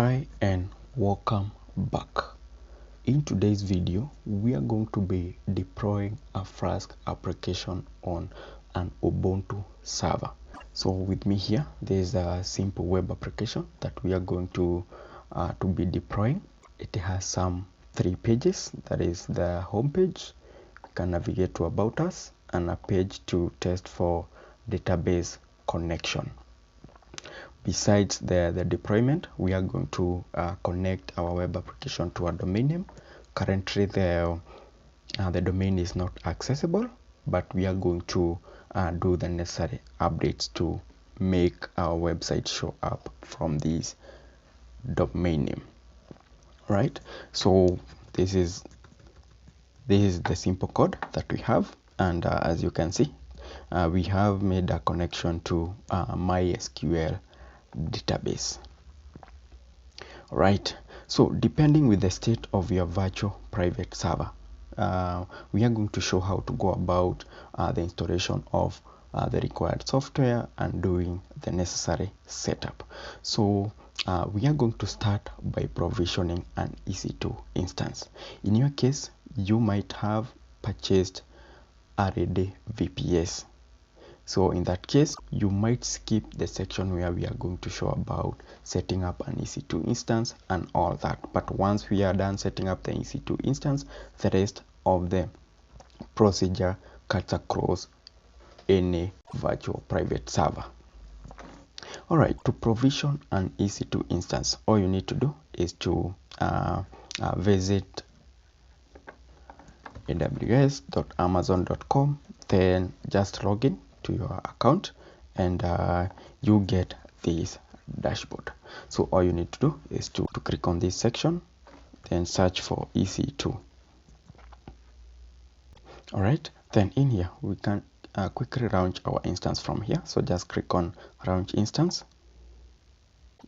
Hi and welcome back. In today's video we are going to be deploying a Flask application on an Ubuntu server. So with me here there is a simple web application that we are going to be deploying. It has some 3 pages, that is the home page, you can navigate to about us, and a page to test for database connection. Besides the deployment, we are going to connect our web application to a domain name. Currently the domain is not accessible, but we are going to do the necessary updates to make our website show up from this domain name. Right, so this is the simple code that we have, and as you can see, we have made a connection to MySQL database. Right, so depending with the state of your virtual private server, we are going to show how to go about the installation of the required software and doing the necessary setup. So we are going to start by provisioning an EC2 instance. In your case, you might have purchased already VPS. So in that case, you might skip the section where we are going to show about setting up an EC2 instance and all that. But once we are done setting up the EC2 instance, the rest of the procedure cuts across any virtual private server. Alright, to provision an EC2 instance, all you need to do is to visit aws.amazon.com, then just log in to your account, and you get this dashboard. So all you need to do is to click on this section, then search for EC2. All right, then in here we can quickly launch our instance from here. So just click on launch instance.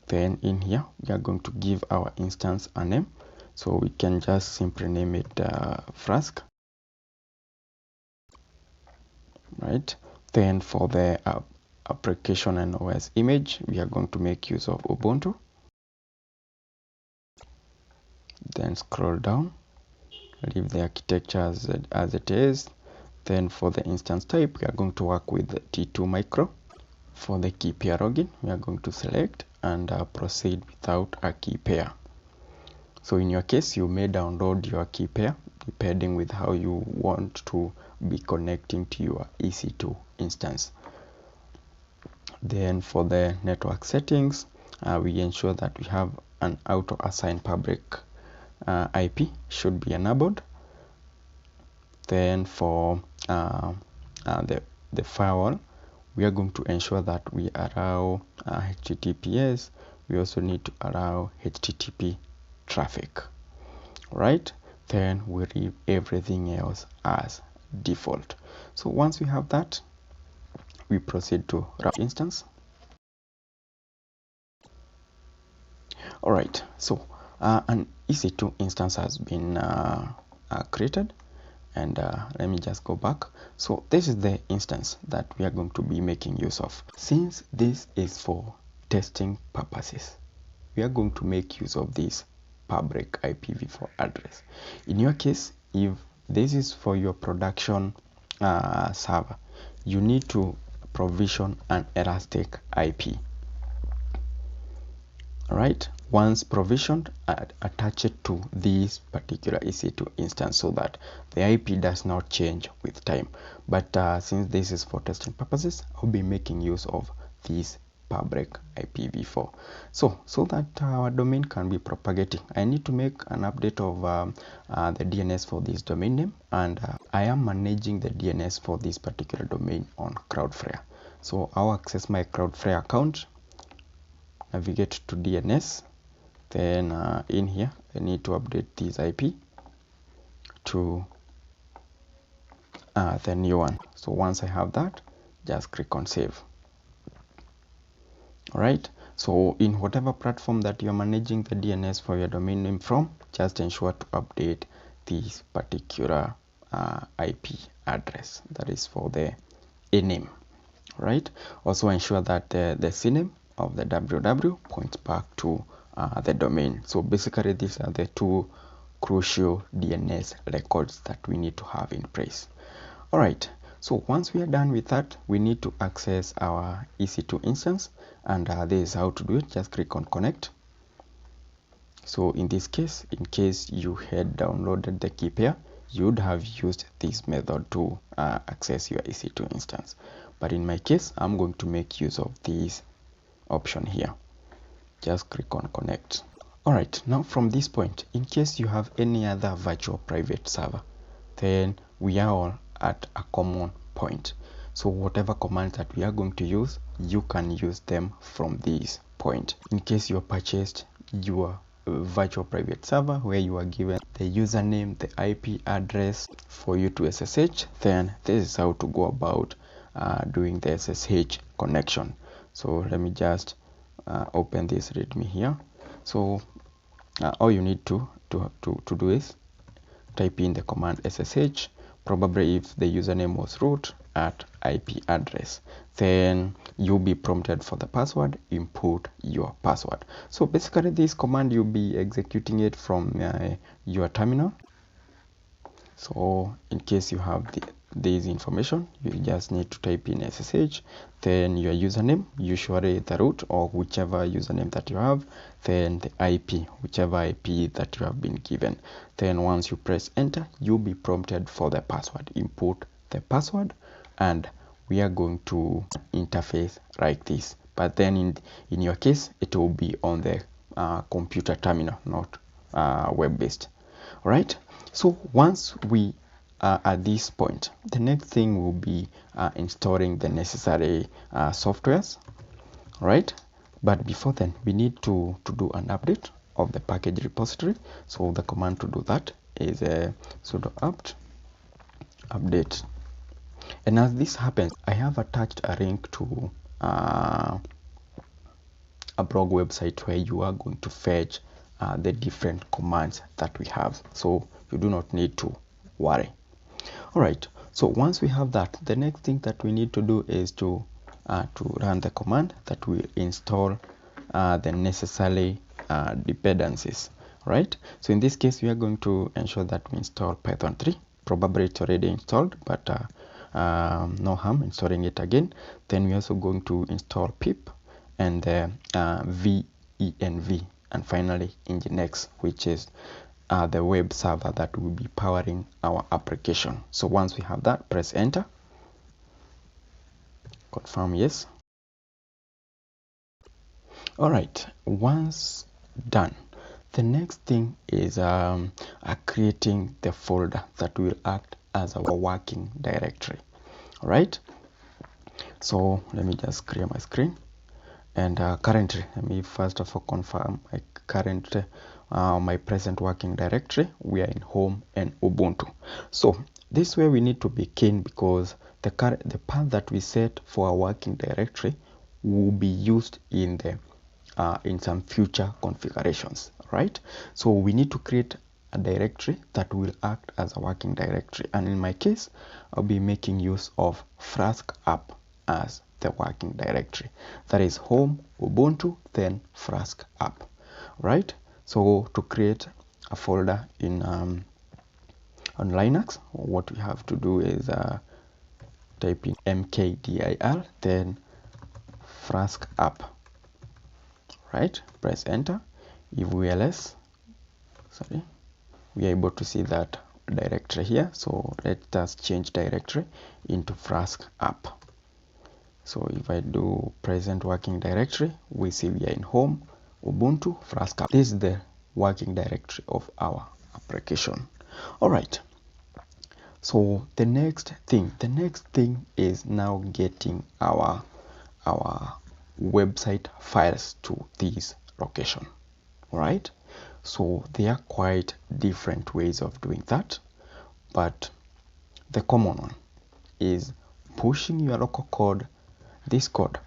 Then in here we are going to give our instance a name, so we can just simply name it Flask. Right, then for the application and OS image, we are going to make use of Ubuntu. Then scroll down, leave the architecture as it is. Then for the instance type, we are going to work with T2 micro. For the key pair login, we are going to select and proceed without a key pair. So in your case, you may download your key pair depending with how you want to be connecting to your EC2 instance. Then for the network settings, we ensure that we have an auto assign public IP should be enabled. Then for the firewall, we are going to ensure that we allow HTTPS. We also need to allow HTTP traffic. Right, then we leave everything else as default. So once we have that, we proceed to run instance. All right, so an EC2 instance has been created, and let me just go back. So this is the instance that we are going to be making use of. Since this is for testing purposes, we are going to make use of this public IPv4 address. In your case, if this is for your production server, you need to provision an elastic IP. Right, once provisioned, attach it to this particular EC2 instance so that the IP does not change with time. But since this is for testing purposes, I'll be making use of this public IPv4. So that our domain can be propagating, I need to make an update of the DNS for this domain name, and I am managing the DNS for this particular domain on Cloudflare. So I'll access my Cloudflare account, navigate to DNS, then in here I need to update this IP to the new one. So once I have that, just click on save. Alright, so in whatever platform that you're managing the DNS for your domain name from, just ensure to update this particular IP address that is for the name. Right, also ensure that the CNAME of the www points back to the domain. So basically these are the two crucial DNS records that we need to have in place. All right, so once we are done with that, we need to access our EC2 instance, and this is how to do it. Just click on connect. So in this case, in case you had downloaded the key pair, you would have used this method to access your EC2 instance. But in my case, I'm going to make use of this option here. Just click on connect. All right, now from this point, in case you have any other virtual private server, then we are all at a common point. So whatever commands that we are going to use, you can use them from this point. In case you purchased your virtual private server where you are given the username, the IP address for you to SSH, then this is how to go about doing the SSH connection. So let me just open this readme here. So all you need to do is type in the command SSH, probably if the username was root at IP address, then you'll be prompted for the password. Input your password. So basically this command, you'll be executing it from your terminal. So in case you have this information, you just need to type in SSH, then your username, usually the root or whichever username that you have, then the IP, whichever IP that you have been given. Then once you press enter, you'll be prompted for the password. Input the password, and we are going to interface like this. But then in your case, it will be on the computer terminal, not web-based. All right. So once we are at this point, the next thing will be installing the necessary softwares. All right. But before then, we need to do an update of the package repository. So the command to do that is sudo apt update. And as this happens, I have attached a link to a blog website where you are going to fetch the different commands that we have. So you do not need to worry. All right, so once we have that, the next thing that we need to do is to run the command that will install the necessary dependencies. Right, so in this case we are going to ensure that we install Python 3. Probably it's already installed, but no harm installing it again. Then we're also going to install pip and venv, and finally Nginx, which is the web server that will be powering our application. So once we have that, press enter, confirm yes. All right, once done, the next thing is creating the folder that will act as our working directory. All right, so let me just clear my screen. And currently, let me first of all confirm my present working directory. We are in home and Ubuntu. So this way we need to be keen, because the path that we set for our working directory will be used in some future configurations, right? So we need to create a directory that will act as a working directory, and in my case, I'll be making use of Flask app as the working directory. That is home, Ubuntu, then Flask app, right? So to create a folder in on Linux, what we have to do is type in mkdir, then Flask app, right? Press enter. If we ls, we are able to see that directory here. So let us change directory into Flask app. So if I do present working directory, we see we are in home, Ubuntu, Flask app. This is the working directory of our application. All right. So the next thing is now getting our website files to this location. All right. So there are quite different ways of doing that, but the common one is pushing your local code,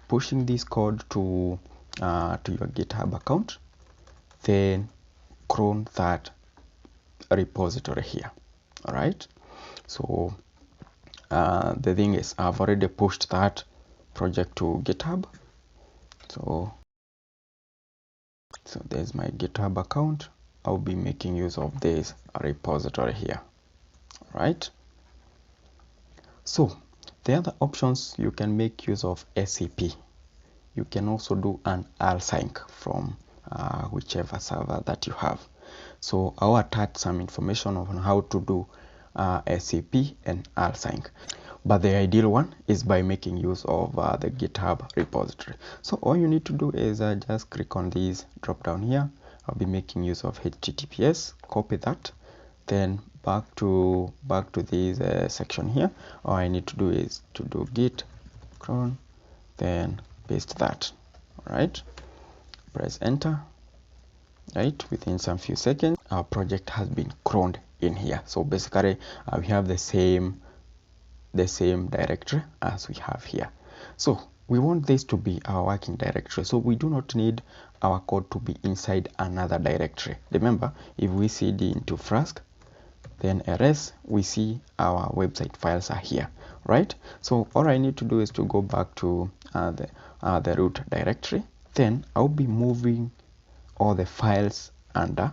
pushing this code to your GitHub account, then clone that repository here. All right. So the thing is, I've already pushed that project to GitHub. So So there's my GitHub account. I'll be making use of this repository here, right? So the other options, you can make use of SCP. You can also do an rsync from whichever server that you have. So I'll attach some information on how to do SCP and rsync. But the ideal one is by making use of the GitHub repository. So all you need to do is just click on this drop down here. I'll be making use of HTTPS, copy that, then back to this section here. All I need to do is to do git cron, then paste that. All right, press enter. Right, within some few seconds our project has been croned in here. So basically we have the same directory as we have here. So we want this to be our working directory, so we do not need our code to be inside another directory. Remember, if we cd into Flask, then ls, we see our website files are here, right? So all I need to do is to go back to the root directory. Then I'll be moving all the files under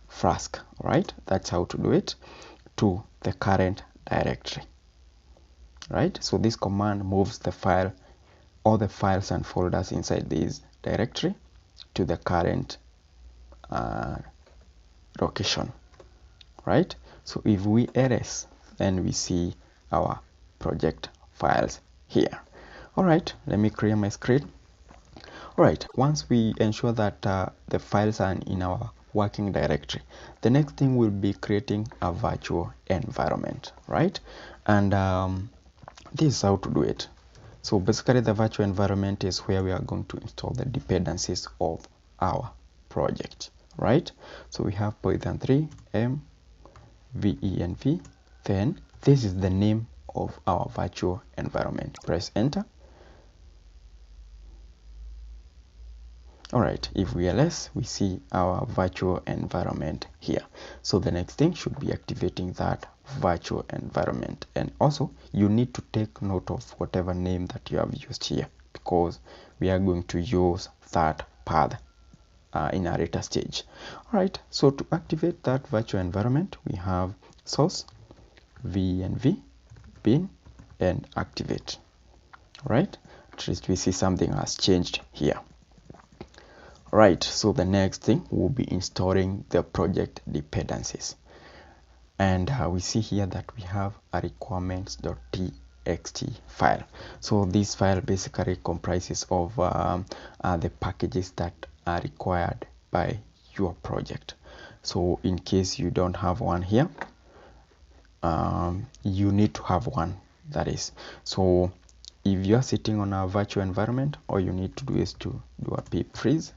Flask, right? That's how to do it, to the current directory, right? So this command moves all the files and folders inside this directory to the current location, right? So if we ls, then we see our project files here. All right, let me clear my screen. All right, once we ensure that the files are in our working directory, the next thing will be creating a virtual environment, right? And this is how to do it. So basically the virtual environment is where we are going to install the dependencies of our project, right? So we have Python 3 m venv, then this is the name of our virtual environment. Press enter. All right, if we ls, we see our virtual environment here. So the next thing should be activating that virtual environment. And also you need to take note of whatever name that you have used here, because we are going to use that path in a later stage. All right, so to activate that virtual environment, we have source venv bin and activate. All right, at least we see something has changed here. Right, so the next thing will be installing the project dependencies, and we see here that we have a requirements.txt file. So this file basically comprises of the packages that are required by your project. So in case you don't have one here, you need to have one, that is. So if you are sitting on a virtual environment, all you need to do is to do a pip freeze,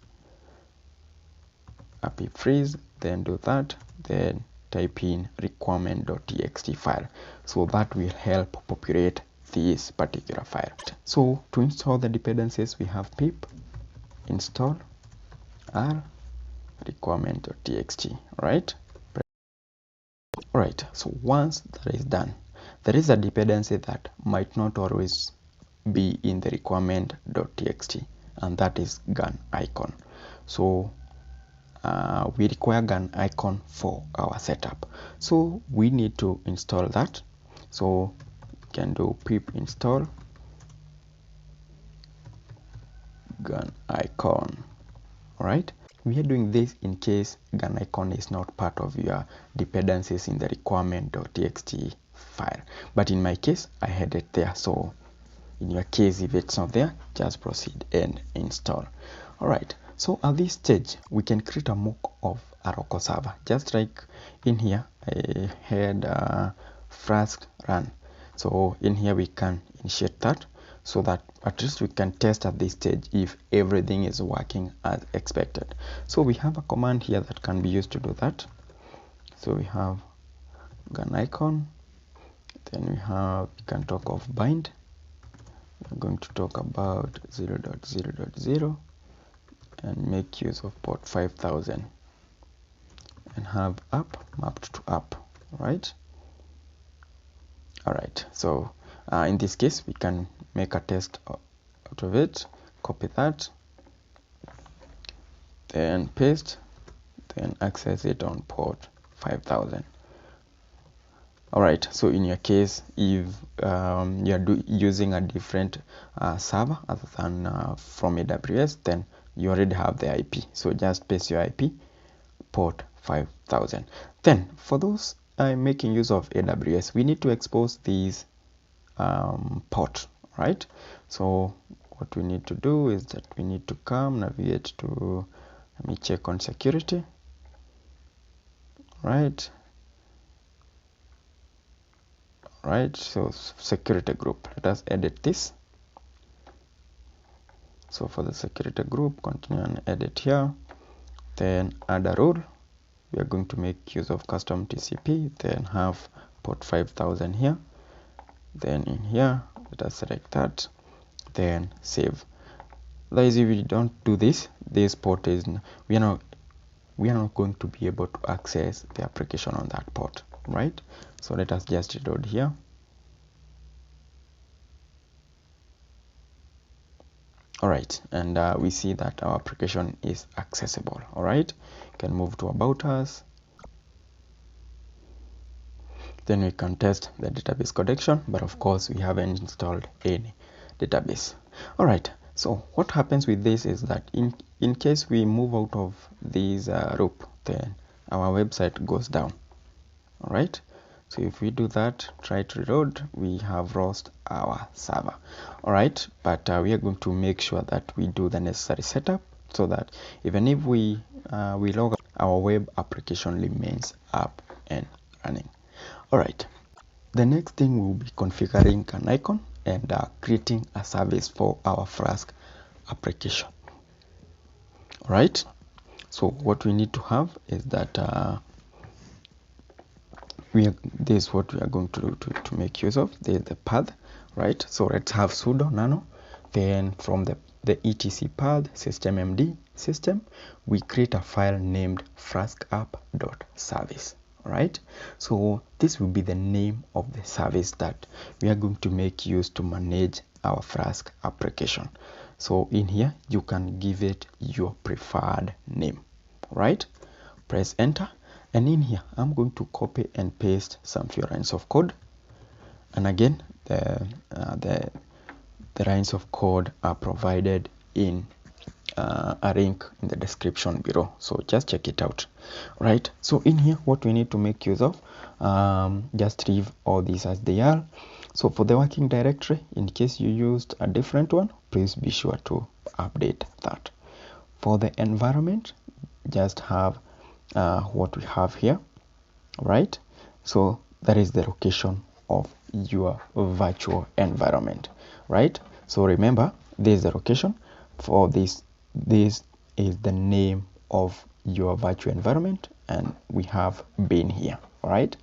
then do that, then type in requirement.txt file. So that will help populate this particular file. So to install the dependencies, we have pip install r requirement.txt, right? Alright, so once that is done, there is a dependency that might not always be in the requirement.txt, and that is Gunicorn. So we require Gunicorn for our setup, so we need to install that. So we can do pip install Gunicorn. All right, we are doing this in case Gunicorn is not part of your dependencies in the requirement.txt file, but in my case I had it there. So in your case, if it's not there, just proceed and install. All right, so at this stage we can create a mock of a local server, just like in here I had Flask run. So in here we can initiate that, so that at least we can test at this stage if everything is working as expected. So we have a command here that can be used to do that. So we have Gunicorn, then we can talk of bind. We're going to talk about 0.0.0 and make use of port 5000 and have app mapped to app, right? All right, so in this case we can make a test out of it, copy that, then paste, then access it on port 5000. Alright, so in your case, if you're using a different server other than from AWS, then you already have the IP. So just paste your IP, port 5000. Then for those making use of AWS, we need to expose these port, right? So what we need to do is that we need to navigate to, let me check on security, right? So security group, let us edit this. So for the security group, continue and edit here, then add a rule. We are going to make use of custom TCP, then have port 5000 here, then in here let us select that, then save. Otherwise, if we don't do this port is, we are not going to be able to access the application on that port, right? So let us just reload here. Alright, and we see that our application is accessible. Alright, can move to About Us. Then we can test the database connection, but of course we haven't installed any database. Alright, so what happens with this is that in case we move out of this loop, then our website goes down. Alright, so if we do that, try to reload, we have lost our server. Alright, but we are going to make sure that we do the necessary setup so that even if we log out, our web application remains up and running. Alright, the next thing we'll be configuring an icon and creating a service for our Flask application. Alright, so what we need to have is that this is what we are going to do to make use of. There's the path, right? So let's have sudo nano, then from the etc path systemmd system, we create a file named flaskapp.service. Right, so this will be the name of the service that we are going to make use to manage our Flask application. So in here you can give it your preferred name, right? Press enter, and in here I'm going to copy and paste some few lines of code, and again the lines of code are provided in a link in the description below, so just check it out. Right, so in here what we need to make use of, just leave all these as they are. So for the working directory, in case you used a different one, please be sure to update that. For the environment, just have what we have here, right? So that is the location of your virtual environment, right? So remember, this is the location. For this is the name of your virtual environment, and we have bin here. All right,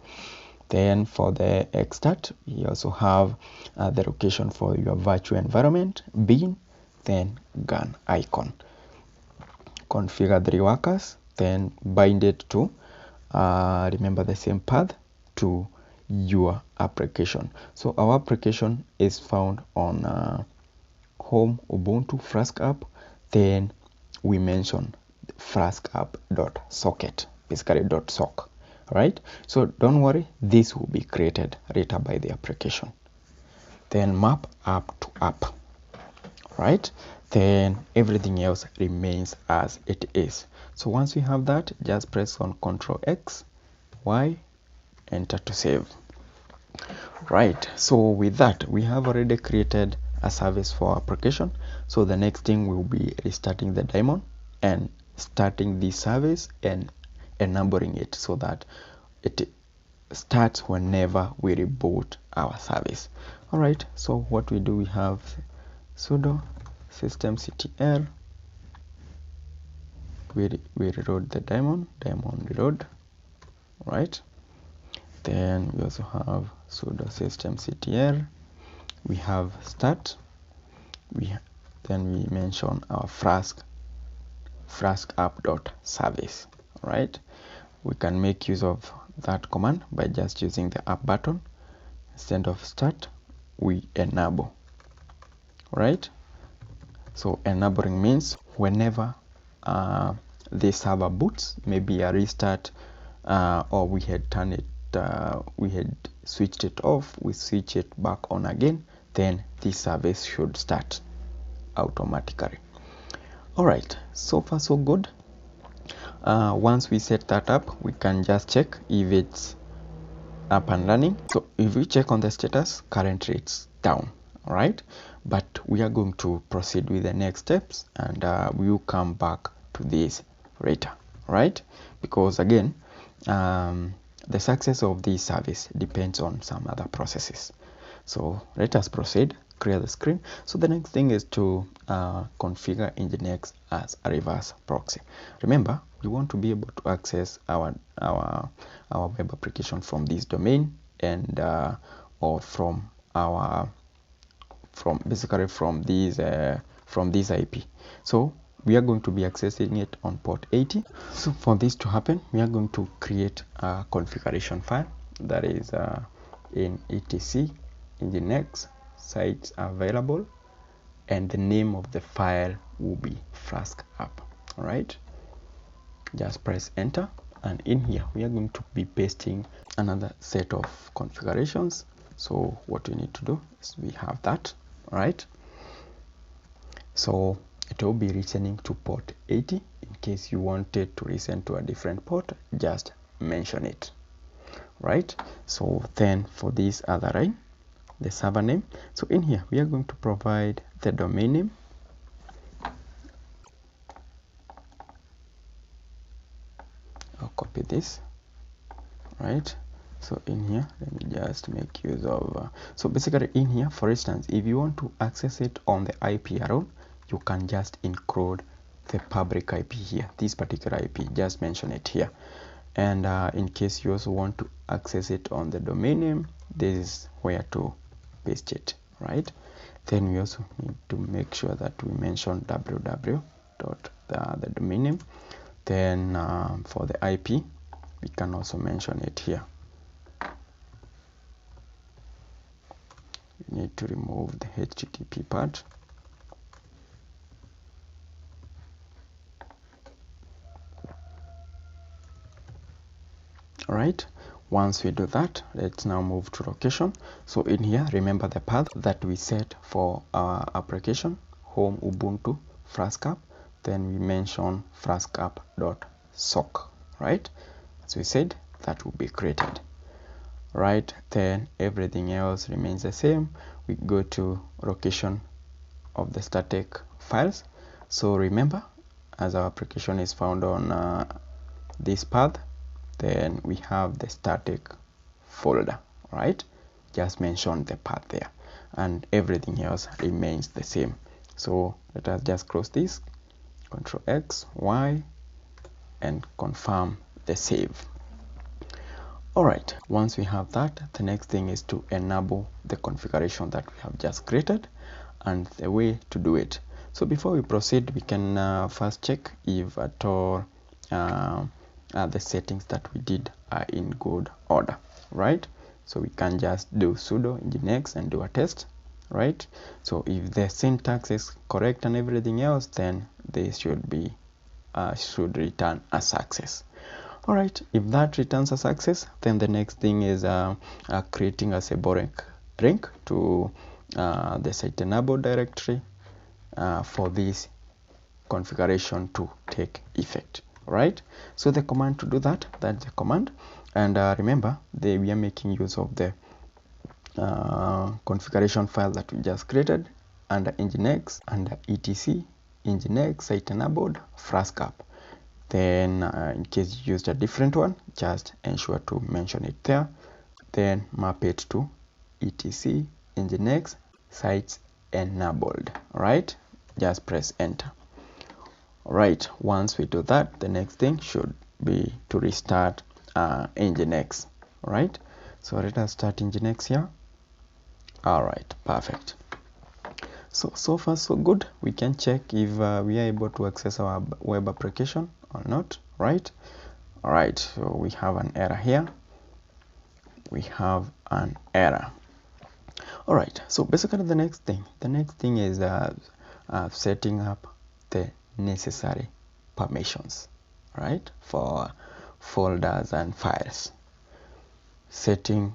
then for the extract, we also have the location for your virtual environment, bin, then gun icon. Configure the workers, then bind it to remember the same path to your application. So our application is found on home Ubuntu Flask app, then we mention Flask app.socket, basically .sock. Right, so don't worry, this will be created later by the application. Then map app to app, right? Then everything else remains as it is. So once we have that, just press on Ctrl X, Y, enter to save. Right, so with that we have already created a service for our application. So the next thing will be restarting the daemon and starting the service and enabling it so that it starts whenever we reboot our service. All right, so what we do, we have sudo systemctl, we reload the daemon reload, right? Then we also have sudo systemctl, we have start, then we mention our Flask app.service. Right, we can make use of that command by just using the app button. Instead of start, we enable. Right, so enabling means whenever the server boots, maybe a restart, or we had turned it, we had switched it off, we switch it back on again, then this service should start automatically. All right, so far so good. Once we set that up, we can just check if it's up and running. So if we check on the status, currently it's down. All right, but we are going to proceed with the next steps, and we will come back to this later, right? Because again, the success of this service depends on some other processes. So let us proceed. Clear the screen. So the next thing is to configure Nginx as a reverse proxy. Remember, we want to be able to access our web application from this domain, and or from this IP. So we are going to be accessing it on port 80. So for this to happen, we are going to create a configuration file that is in etc Nginx sites available, and the name of the file will be Flask app. All right, just press enter, and in here we are going to be pasting another set of configurations. So what we need to do is we have that, right? So it will be returning to port 80. In case you wanted to listen to a different port, just mention it, right? So then for this other line, the server name, so in here we are going to provide the domain name, I'll copy this, right? So in here, let me just make use of so basically in here, for instance, if you want to access it on the IP alone, you can just include the public IP here, this particular IP, just mention it here. And in case you also want to access it on the domain name, this is where to paste it, right? Then we also need to make sure that we mention www dot the domain name. Then for the IP, we can also mention it here. We need to remove the HTTP part. All right, once we do that, let's now move to location. So in here, remember the path that we set for our application, home Ubuntu Flask app. Then we mention flaskapp.sock, right? As we said, that will be created, right? Then everything else remains the same. We go to location of the static files. So remember, as our application is found on this path, then we have the static folder, right? Just mention the path there, and everything else remains the same. So let us just close this, Control X, Y, and confirm the save. All right, once we have that, the next thing is to enable the configuration that we have just created, and the way to do it. So before we proceed, we can first check if at all the settings that we did are in good order, right? So we can just do sudo nginx and do a test, right? So if the syntax is correct and everything else, then they should be should return a success. All right, if that returns a success, then the next thing is creating a symbolic link to the site enable directory for this configuration to take effect, right? So the command to do that, that's the command. And remember, we are making use of the configuration file that we just created under Nginx, under etc Nginx site enabled Flask app. Then in case you used a different one, just ensure to mention it there. Then map it to etc Nginx sites enabled, right? Just press enter. All right, once we do that, the next thing should be to restart Nginx, right? So let us start Nginx here. All right, perfect. So far so good. We can check if we are able to access our web application or not, right? All right, so we have an error here. We have an error. All right, so basically the next thing is setting up the necessary permissions, right, for folders and files setting.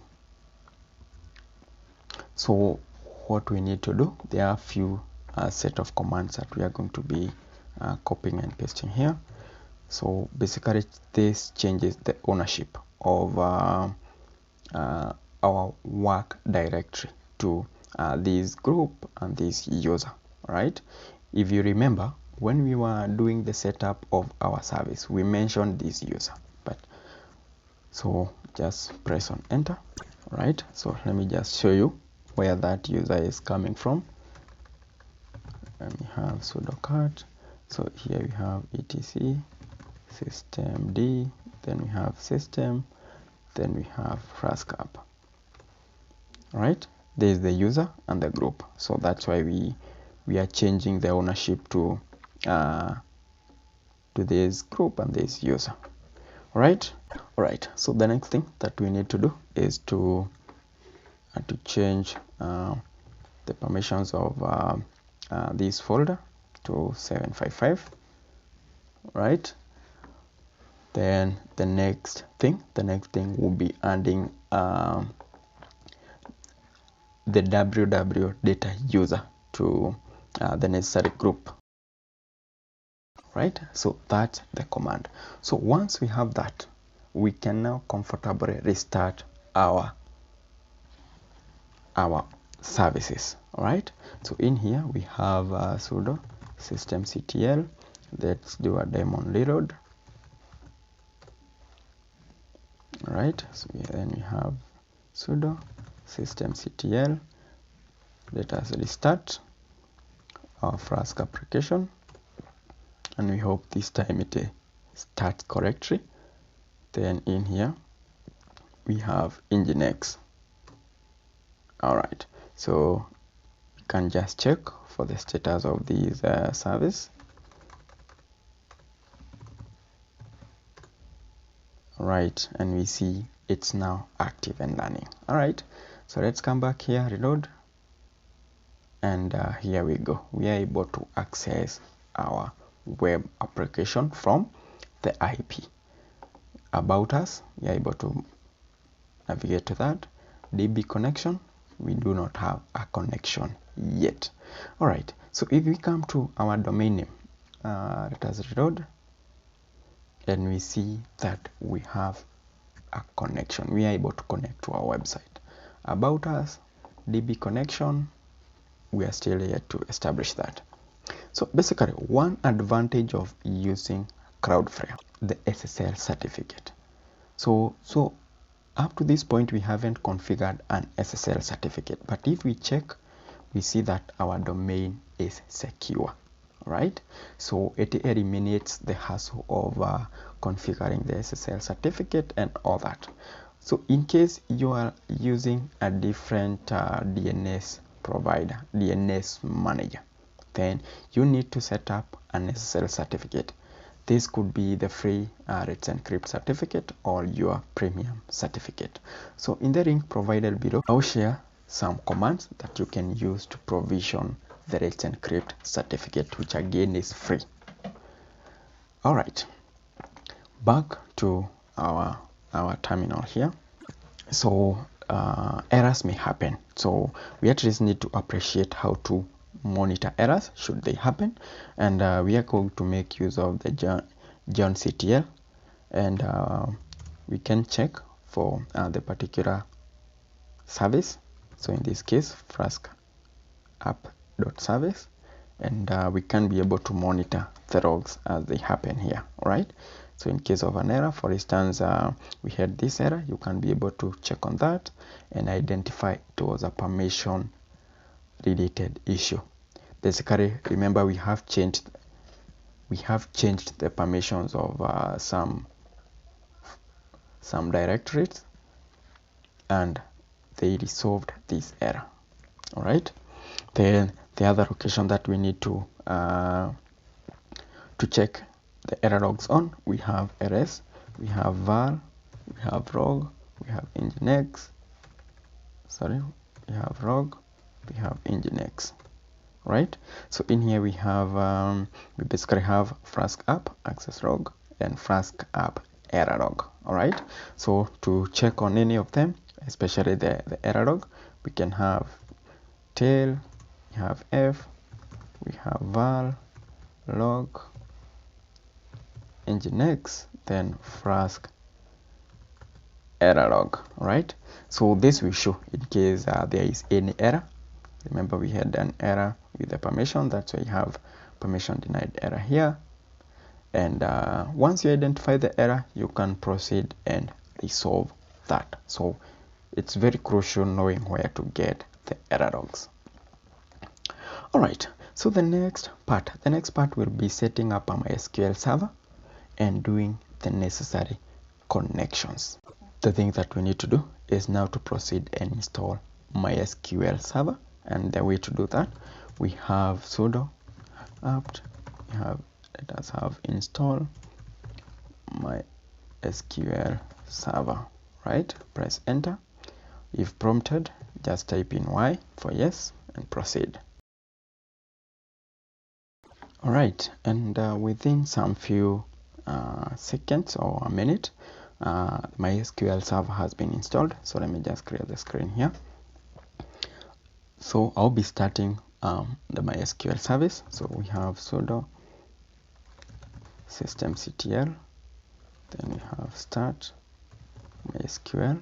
So what we need to do, there are a few set of commands that we are going to be copying and pasting here. So basically this changes the ownership of our work directory to this group and this user, right? If you remember, when we were doing the setup of our service, we mentioned this user, but so just press on enter, right? So let me just show you where that user is coming from. Let me have sudo cat. So here we have etc systemd, then we have system, then we have Flask app. Right, there is the user and the group, so that's why we are changing the ownership to this group and this user. All right, so the next thing that we need to do is to change the permissions of this folder to 755, right? Then the next thing will be adding the www data user to the necessary group, right? So that's the command. So once we have that, we can now comfortably restart our services. All right, so in here we have sudo systemctl. Let's do a daemon reload. All right, so then we have sudo systemctl. Let us restart our Flask application, and we hope this time it starts correctly. Then in here we have Nginx. All right, so you can just check for the status of this service. All right, and we see it's now active and running. All right, so let's come back here, reload, and here we go. We are able to access our web application from the IP. About us, we are able to navigate to that. DB connection, we do not have a connection yet. All right, so if we come to our domain name, let us reload, and we see that we have a connection. We are able to connect to our website. About us, DB connection, we are still yet to establish that. So basically, one advantage of using Cloudflare, the SSL certificate. So up to this point, we haven't configured an SSL certificate, but if we check, we see that our domain is secure, right? So it eliminates the hassle of configuring the SSL certificate and all that. So in case you are using a different DNS provider, DNS manager, then you need to set up an SSL certificate. This could be the free Let's Encrypt certificate or your premium certificate. So in the link provided below, I'll share some commands that you can use to provision the Let's Encrypt certificate, which again is free. All right, back to our terminal here. So errors may happen, so we at least need to appreciate how to monitor errors should they happen, and we are going to make use of the johnCTL, and we can check for the particular service. So in this case, Flask app.service, and we can be able to monitor the logs as they happen here. All right, so in case of an error, for instance, we had this error, you can be able to check on that and identify it was a permission related issue. Basically, remember, we have changed the permissions of some directories, and they resolved this error. All right, then the other location that we need to check the error logs on, we have rs, we have var, we have log, we have nginx, we have log, we have nginx. Right, so in here we have we basically have Flask app access log, then Flask app error log. All right, so to check on any of them, especially the error log, we can have tail, we have f, we have val log Nginx, then Flask error log. All right, so this will show in case there is any error. Remember, we had an error with the permission, that's why you have permission denied error here. And once you identify the error, you can proceed and resolve that. So it's very crucial knowing where to get the error logs. All right, so the next part will be setting up a MySQL server and doing the necessary connections. The thing that we need to do is now to proceed and install MySQL server. And the way to do that, we have sudo apt, let us have install MySQL server, right? Press enter. If prompted, just type in Y for yes and proceed. All right, and within some few seconds or a minute, MySQL server has been installed. So let me just clear the screen here. So I'll be starting the MySQL service. So we have sudo systemctl, then we have start MySQL.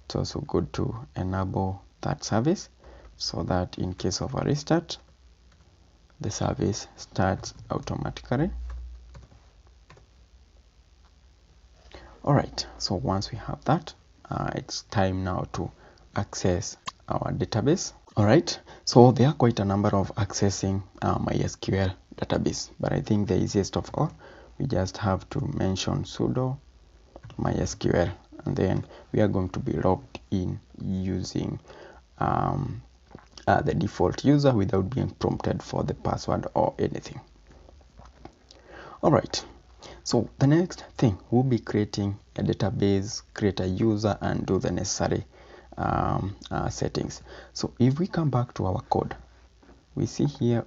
It's also good to enable that service so that in case of a restart, the service starts automatically. All right, so once we have that, it's time now to access our database. All right, so there are quite a number of accessing MySQL database, but I think the easiest of all, we just have to mention sudo MySQL, and then we are going to be logged in using the default user without being prompted for the password or anything. All right, so the next thing, we'll be creating a database, create a user, and do the necessary settings. So if we come back to our code, we see here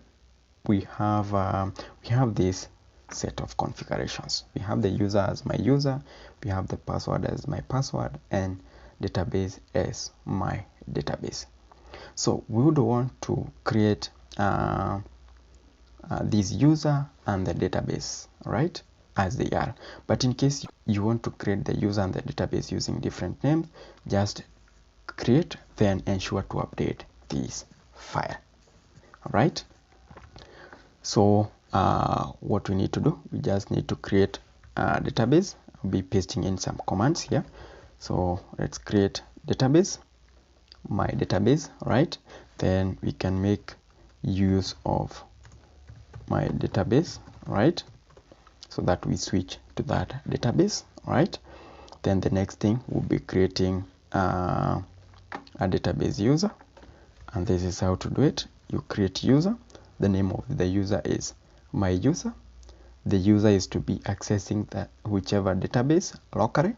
we have this set of configurations. We have the user as my user, we have the password as my password, and database as my database. So we would want to create this user and the database, right, as they are. But in case you want to create the user and the database using different names, just create, then ensure to update this file. All right, so what we need to do, we just need to create a database. I'll be pasting in some commands here. So let's create database, my database, right? Then we can make use of my database, right, so that we switch to that database, right? Then the next thing will be creating a database user, and this is how to do it. You create user, the name of the user is my user, the user is to be accessing the whichever database locally,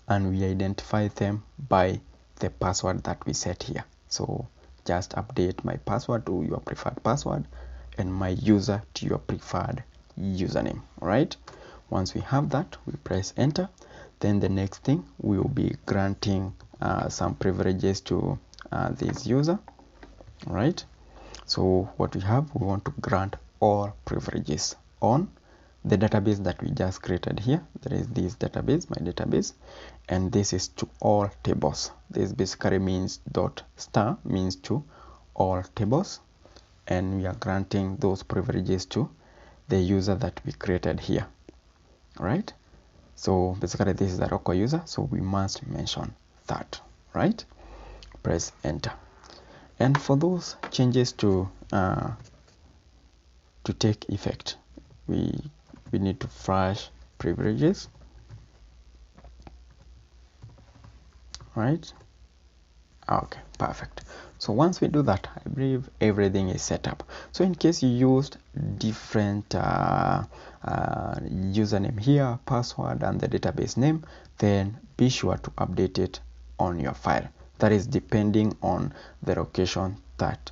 and we identify them by the password that we set here. So just update my password to your preferred password and my user to your preferred username. All right, once we have that, we press enter. Then the next thing, we will be granting some privileges to this user. All right, so what we have, we want to grant all privileges on the database that we just created here. There is this database, my database, and this is to all tables. This basically means dot star means to all tables, and we are granting those privileges to the user that we created here. All right, so basically this is the local user, so we must mention that, right? Press enter. And for those changes to take effect, we need to flash privileges, right? Okay, perfect. So once we do that, I believe everything is set up. So in case you used different username here, password, and the database name, then be sure to update it on your file. That is depending on the location that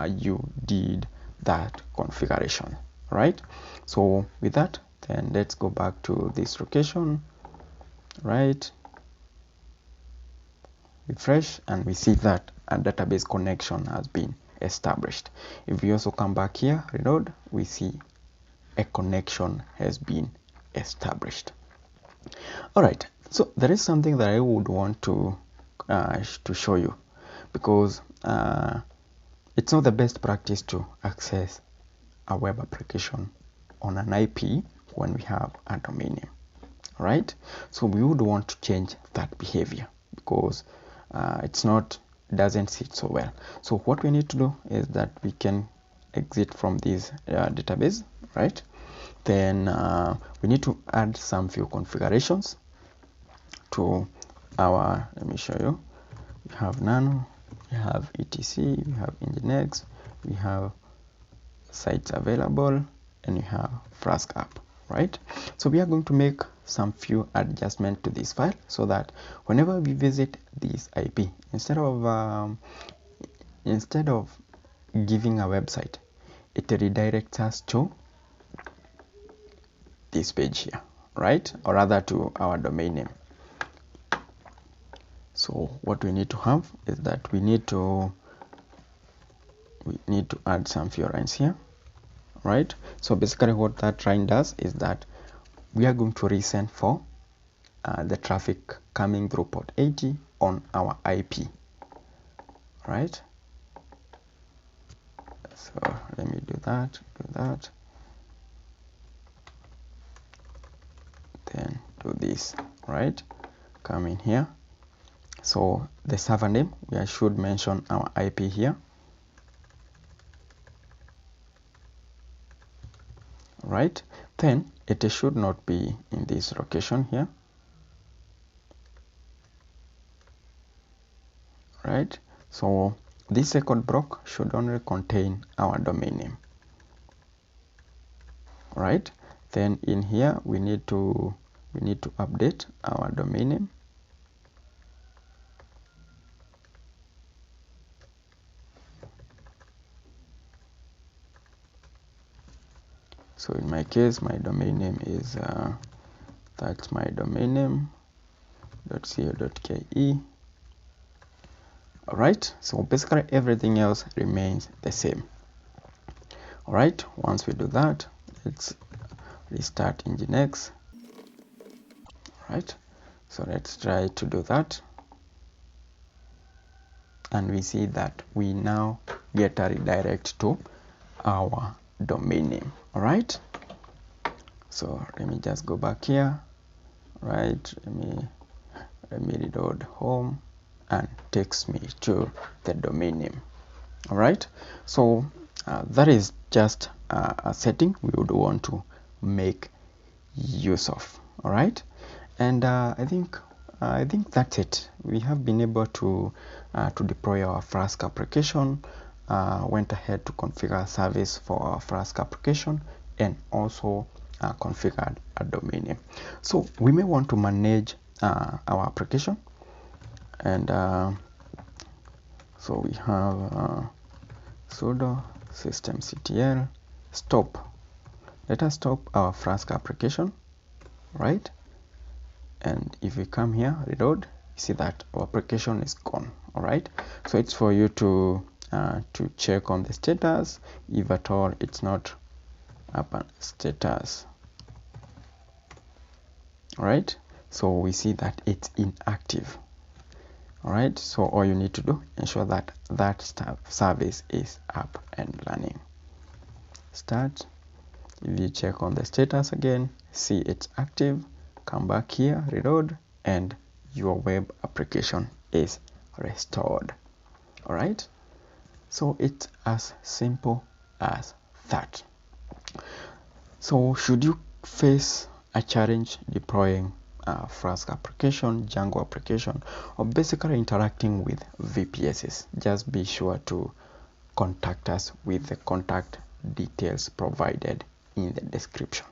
you did that configuration, right? So with that, Then let's go back to this location, right? Refresh, and we see that a database connection has been established. If we also come back here, reload, we see a connection has been established. All right, so there is something that I would want to show you, because it's not the best practice to access a web application on an IP when we have a domain name. All right, so we would want to change that behavior, because doesn't sit so well. So what we need to do is that we can exit from this database, right? Then we need to add some few configurations to our, let me show you. We have nano, we have etc, we have nginx, we have sites available, and we have Flask app, right? So we are going to make some few adjustments to this file, so that whenever we visit this IP, instead of giving a website, it redirects us to this page here, right? Or rather to our domain name. So what we need to have is that we need to add some few lines here, right? So basically what that line does is that we are going to resend for the traffic coming through port 80 on our IP, right? So let me do that, then do this, right? Come in here. So the server name, we should mention our IP here, right? Then it should not be in this location here, right? So this second block should only contain our domain name, right? Then in here we need to update our domain name. So in my case, my domain name is that's my domain name .co.ke. All right, so basically everything else remains the same. All right, once we do that, let's restart Nginx. All right, so let's try to do that, and we see that we now get a redirect to our domain name. All right, so let me just go back here, right? Let me reload home, and takes me to the domain name. All right, so that is just a setting we would want to make use of. All right, and I think that's it. We have been able to deploy our Flask application, went ahead to configure a service for our Flask application, and also configured a domain name. So we may want to manage our application, and so we have sudo systemctl stop. Let us stop our Flask application, right? And if we come here, reload, you see that our application is gone. All right, so it's for you to check on the status, if at all it's not up on status. All right, so we see that it's inactive. All right, so all you need to do, ensure that service is up and running. Start. If you check on the status again, see it's active, come back here, reload, and your web application is restored. All right, so it's as simple as that. So should you face a challenge deploying Flask application, Django application, or basically interacting with VPSs, just be sure to contact us with the contact details provided in the description.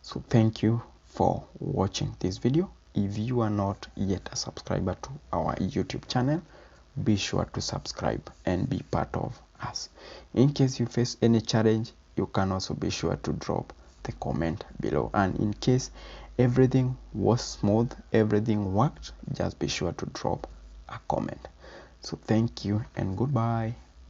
So thank you for watching this video. If you are not yet a subscriber to our YouTube channel, be sure to subscribe and be part of us. In case you face any challenge, you can also be sure to drop the comment below. And in case everything was smooth, everything worked, just be sure to drop a comment. So thank you and goodbye.